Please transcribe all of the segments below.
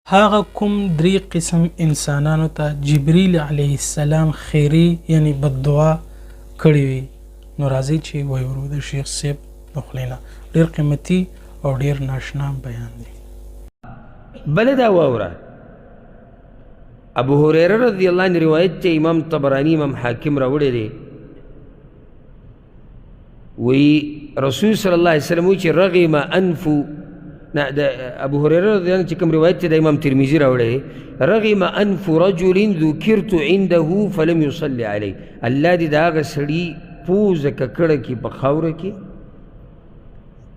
هغه کوم درې قسم انسانانو ته جبريل عليه السلام خیری یعنی بددعا کړې وي نو راځي چې وایو د شیخ صاحب د خلینا ډېر قیمتي او ډېر ناشنا بیان دی. بل دا واوره ابو هريره رضی الله عنه روایت ته امام طبرانی امام حاکم راوړی دی وی رسول صلی الله علیه وسلم چې رغم انف د ابو هريره رضی الله عنه چې کوم روایت ته د امام ترمذی راوړی رغم انف رجل ذکرت عنده فلم يصلي عليه الله دې د هغه سړي پوزه ککړه کې په خاوره کې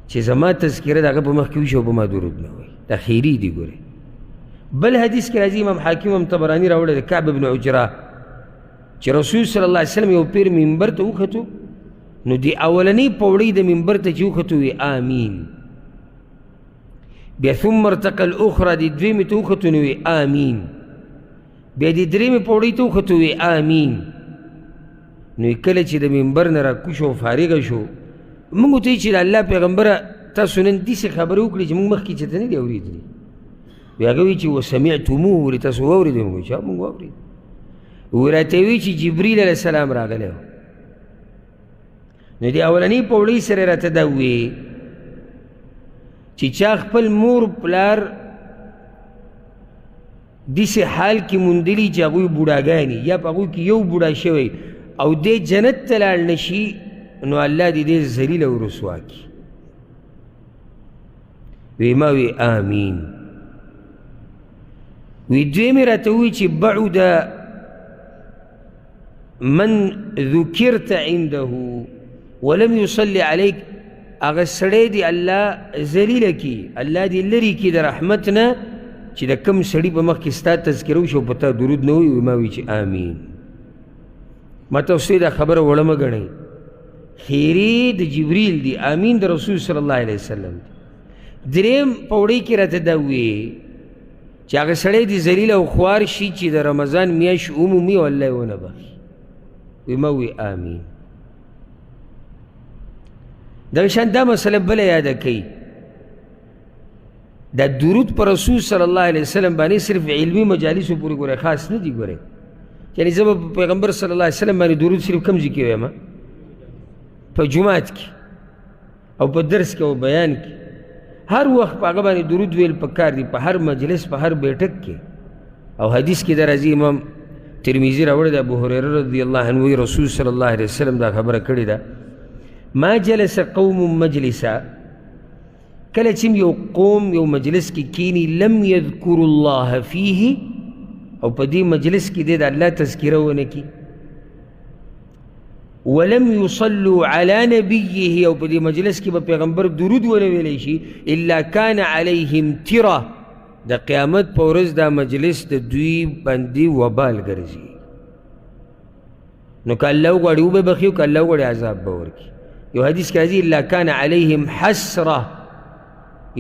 چې زما تذکره د هغه په مخ کې وشي او په ما درود نه وایي دا خیري دي ګورې. بل حدیث کې راځي امام حاکم هم طبراني راوړی د کعب بن عجره چې رسول صلی الله علیه وسلم یو پیر منبر ته وختو نو دی اولنی پوړۍ د منبر ته چې وختو وی آمین بیا ثم ارتقى الاخرى دی دویمې ته وختو نو وی آمین بیا دی درېمې پوړۍ ته وختو وی آمین نو کله چې د منبر نه راکوز شو فارغه شو موږ ته چې د الله پیغمبره تاسو نن داسې خبرې وکړې چې موږ مخکې چېرته نه دي اورېدلي وی هغه وایي چې وسمعتموه ولې تاسو واورېدئ موږ چې موږ واورېد وی راته وایي چې جبریل علیه السلام راغلی و نو د اولنۍ پوړۍ سره راته دا وویې چې چا خپل مور پلار داسې حال کې موندلي چې هغوی بوډاګانې یا په هغوی کې یو بوډا شوی او دې جنت ته لاړ نه شي نو الله دې دې ذلیله او رسوا کړي وی ما وی آمین وی دویمې راته ووایي چې بعد من ذکرت عنده ولم يصلي عليك هغه سړی دی الله ذلیله کي الله دې لرې کي د رحمت نه چې د کوم سړي په مخ کې ستا تذکره وشي او په تا درود نه ووایي ما وایي چې آمین. ما تاسو دا خبره وړه مه ګڼئ خیري د جبریل دی آمین د رسول صلی الله علیه وسلم دی. درېم پوړۍ کې راته دا ووایي چې هغه سړی دی ذلیله او خوار شي چې د رمضان میاشت عمومي او الله یې ونه بخي وی ما وی آمین. دغه شان دا مسله بله یاده کوي دا درود په رسول صلی الله علیه وسلم باندې صرف علمي مجالسو پورې ګوره خاص نه دي ګوره یعنې زه به په پیغمبر صلی الله علیه وسلم باندې درود صرف کوم ځای کې وایم په جومات کې او په درس کې او بیان کې هر وخت په هغه باندې درود ویل پکار دي په هر مجلس په هر بیټک کې. او حدیث کې دا راځي امام ترمذي راوړی د ابو هريره رضی الله عنه وی رسول صلی الله علیه وسلم دا خبره کړې ده ما جلس قوم مجلسا کله چې یو قوم یو مجلس کې کینی لم یذکروا الله فیه او په دې مجلس کې د الله تذکره ونه کي ولم يصلوا على نبيه او په دې مجلس کې به پیغمبر درود ونه ویلی شي الا كان عليهم تره د قیامت په ورځ دا مجلس د دوی باندې وبال ګرځي نو که الله وغواړي وبه بخي او که الله وغواړي عذاب به ورکړي. یو حدیث کې راځي الا كان عليهم حسره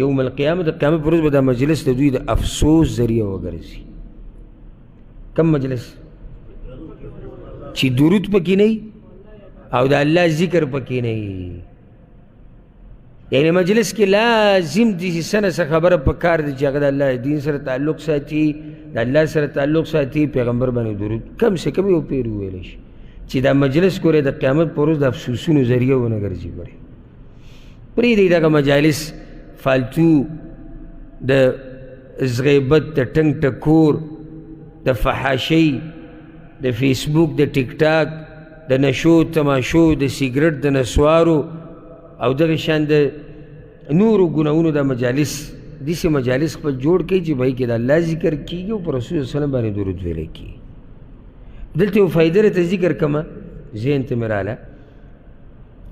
یوم القیامه د قیامت په ورځ به دا مجلس د دوی د افسوس ذریعه وګرځي. کم مجلس چې درود پکې نه او د الله ذکر پکې نه یعنی مجلس کې لازم دې سنه څه خبره پکار دي چې هغه د الله دین سره تعلق ساتي د الله سره تعلق ساتي پیغمبر باندې درود کم سے کم یو پیر ویلی شي چې دا مجلس ګورې د قیامت په ورځ د افسوسونو ذریعه ونه ګرځي. ګورې پرېږدئ دغه مجالس فالتو د غیبت د ټنګ ټکور د فحاشۍ د فیسبوک د ټیک ټاک د نشو تماشو د سیګرټ د نسوارو او دغه شان د نورو ګناهونو د مجالس داسې مجالس خپل جوړ کړئ چې بهی کې د الله ذکر کېږي او په رسول صلی الله علیه وسلم باندې درود ویلی کېږي. دلته یو فایده راته ذکر کړمه ذهن ته مې راله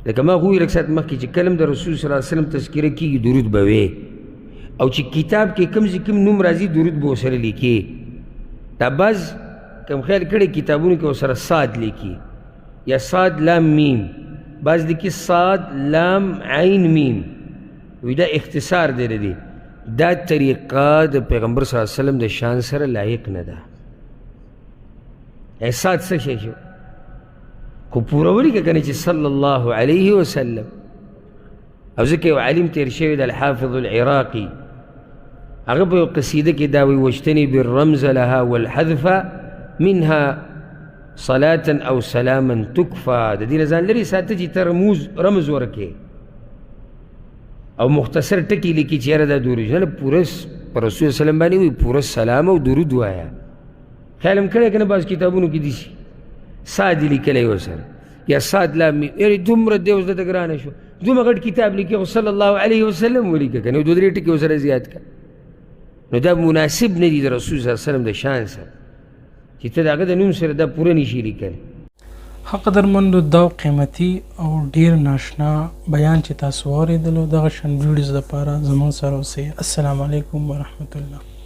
لکه ما هغوی لږ ساعت مخکې چې کله د رسول صلی الله علیه وسلم تذکره کېږي درود به وی او چې کتاب کې کوم ځای کوم نوم راځي درود به ورسره لیکي دا بعض کم خیال کړی کتابونو کې ورسره صاد لیکي یا صاد لام میم بعض لیکي صاد لام عین میم وی دا اختصار دی دی دا طریقه د پیغمبر صلی الله علیه وسلم د شان سره لایق نه ده. صاد څه شی شو خو پوره ولیکه که نه چې صلی الله علیه وسلم او ځکه یو عالم تیر شوی د الحافظ العراقي هغه په قصیده کې دا وی وجتنی بالرمز لها والحذف منها صلاة او سلاما تکفى د دې نه ځان لرې ساته چې ته رمز ورکې او مختصر ټکي لیکي چې یاره دا د اوریجنل پوره په رسول وسلم باندې وي پوره سلام او درود وایه خیال هم کړی که نه بعض کتابونو کې دي شي ساد یې لیکلی ورسره یا ساد لام یعنې دومره دی اوس دته ګرانه شو دومره غټ کتاب لیکي خو صلی الله علیه وسلم ولیکه که نه دو درې ټکي ورسره زیات کړه نو دا مناسب نه دي د رسول صلی الله علیه وسلم د شان سره چې ته د هغه د نوم سره دا پوره نشي لیکلی ښه قدرمندو دا قیمتي او ډیر ناشنا بیان چې تاسو واورېدلو دغه شان ویډیوز لپاره زموږ سره اوسئ. السلام علیکم ورحمت الله.